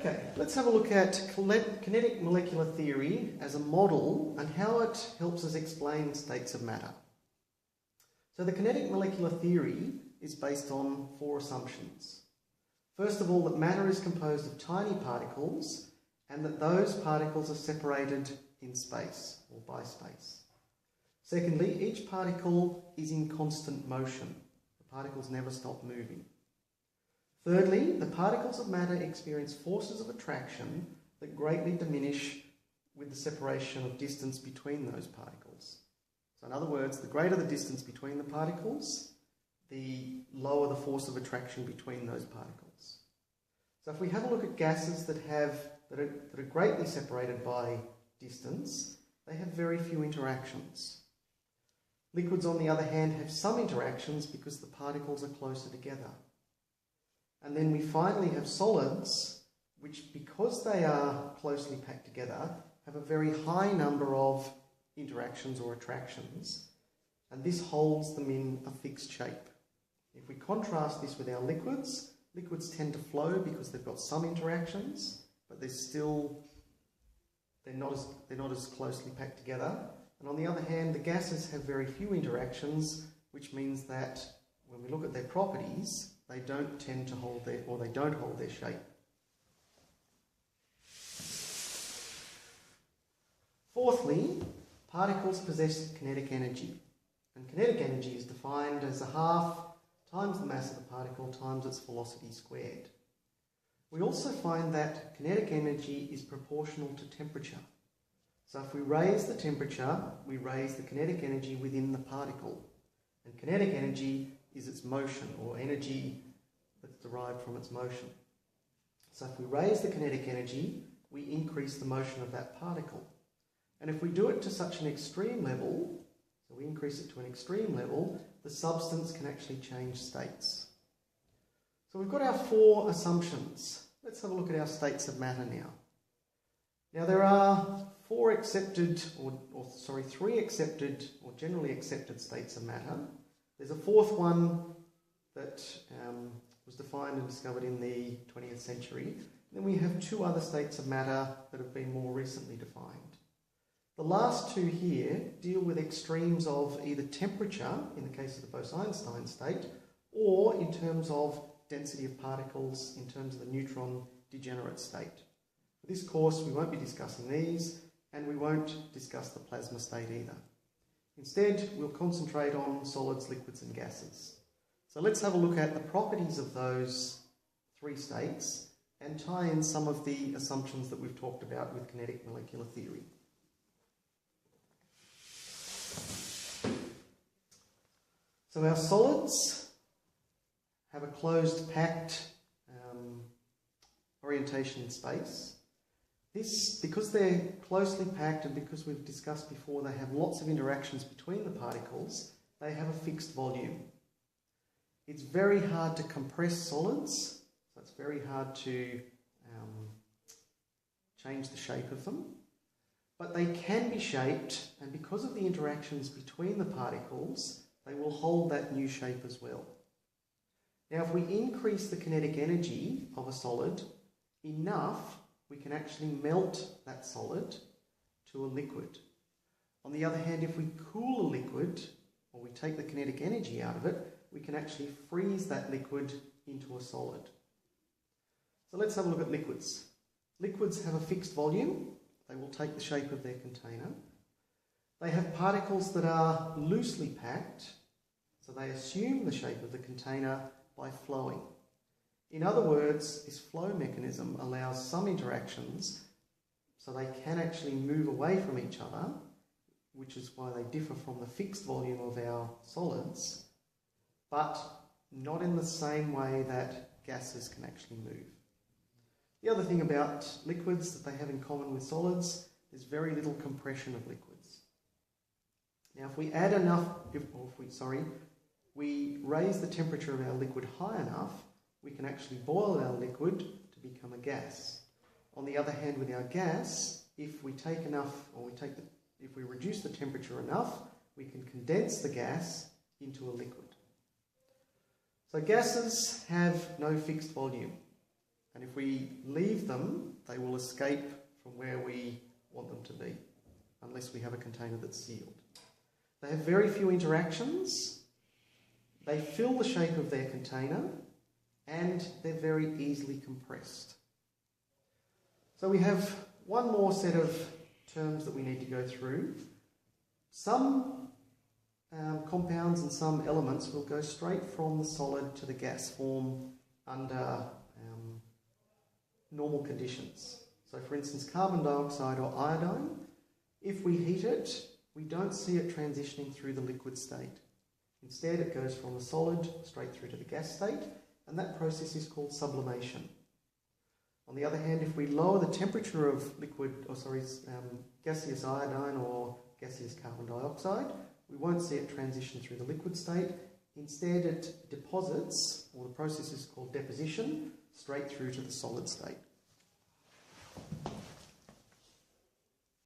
Okay, let's have a look at kinetic molecular theory as a model and how it helps us explain states of matter. So the kinetic molecular theory is based on 4 assumptions. First of all, that matter is composed of tiny particles and that those particles are separated in space or by space. Secondly, each particle is in constant motion. The particles never stop moving. Thirdly, the particles of matter experience forces of attraction that greatly diminish with the separation of distance between those particles. So in other words, the greater the distance between the particles, the lower the force of attraction between those particles. So if we have a look at gases that are greatly separated by distance, they have very few interactions. Liquids, on the other hand, have some interactions because the particles are closer together. And then we finally have solids, which, because they are closely packed together, have a very high number of interactions or attractions, and this holds them in a fixed shape. If we contrast this with our liquids, liquids tend to flow because they've got some interactions, but they're not as closely packed together. And on the other hand, the gases have very few interactions, which means that when we look at their properties, they don't tend to hold they don't hold their shape. Fourthly, particles possess kinetic energy. And kinetic energy is defined as a half times the mass of the particle times its velocity squared. We also find that kinetic energy is proportional to temperature. So if we raise the temperature, we raise the kinetic energy within the particle. And kinetic energy is its motion, or energy that's derived from its motion. So if we raise the kinetic energy, we increase the motion of that particle. And if we do it to such an extreme level, so we increase it to an extreme level, the substance can actually change states. So we've got our 4 assumptions. Let's have a look at our states of matter now. Now there are 3 accepted or generally accepted states of matter. There's a 4th one that was defined and discovered in the 20th century. And then we have 2 other states of matter that have been more recently defined. The last 2 here deal with extremes of either temperature, in the case of the Bose-Einstein state, or in terms of density of particles, in terms of the neutron degenerate state. For this course, we won't be discussing these, and we won't discuss the plasma state either. Instead, we'll concentrate on solids, liquids and gases. So let's have a look at the properties of those 3 states and tie in some of the assumptions that we've talked about with kinetic molecular theory. So our solids have a closed, packed orientation in space. This, because they're closely packed and because we've discussed before they have lots of interactions between the particles, they have a fixed volume. It's very hard to compress solids, so it's very hard to change the shape of them. But they can be shaped, and because of the interactions between the particles, they will hold that new shape as well. Now, if we increase the kinetic energy of a solid enough, we can actually melt that solid to a liquid. On the other hand, if we cool a liquid, or we take the kinetic energy out of it, we can actually freeze that liquid into a solid. So let's have a look at liquids. Liquids have a fixed volume. They will take the shape of their container. They have particles that are loosely packed, so they assume the shape of the container by flowing. In other words, this flow mechanism allows some interactions so they can actually move away from each other, which is why they differ from the fixed volume of our solids, but not in the same way that gases can actually move. The other thing about liquids that they have in common with solids is very little compression of liquids. Now if we add enough, we raise the temperature of our liquid high enough, we can actually boil our liquid to become a gas. On the other hand, with our gas, if we reduce the temperature enough, we can condense the gas into a liquid. So gases have no fixed volume. And if we leave them, they will escape from where we want them to be, unless we have a container that's sealed. They have very few interactions, they fill the shape of their container, and they're very easily compressed. So we have one more set of terms that we need to go through. Some compounds and some elements will go straight from the solid to the gas form under normal conditions. So for instance, carbon dioxide or iodine, if we heat it, we don't see it transitioning through the liquid state. Instead, it goes from the solid straight through to the gas state, and that process is called sublimation. On the other hand, if we lower the temperature of gaseous iodine or gaseous carbon dioxide, we won't see it transition through the liquid state. Instead, it deposits, or the process is called deposition, straight through to the solid state.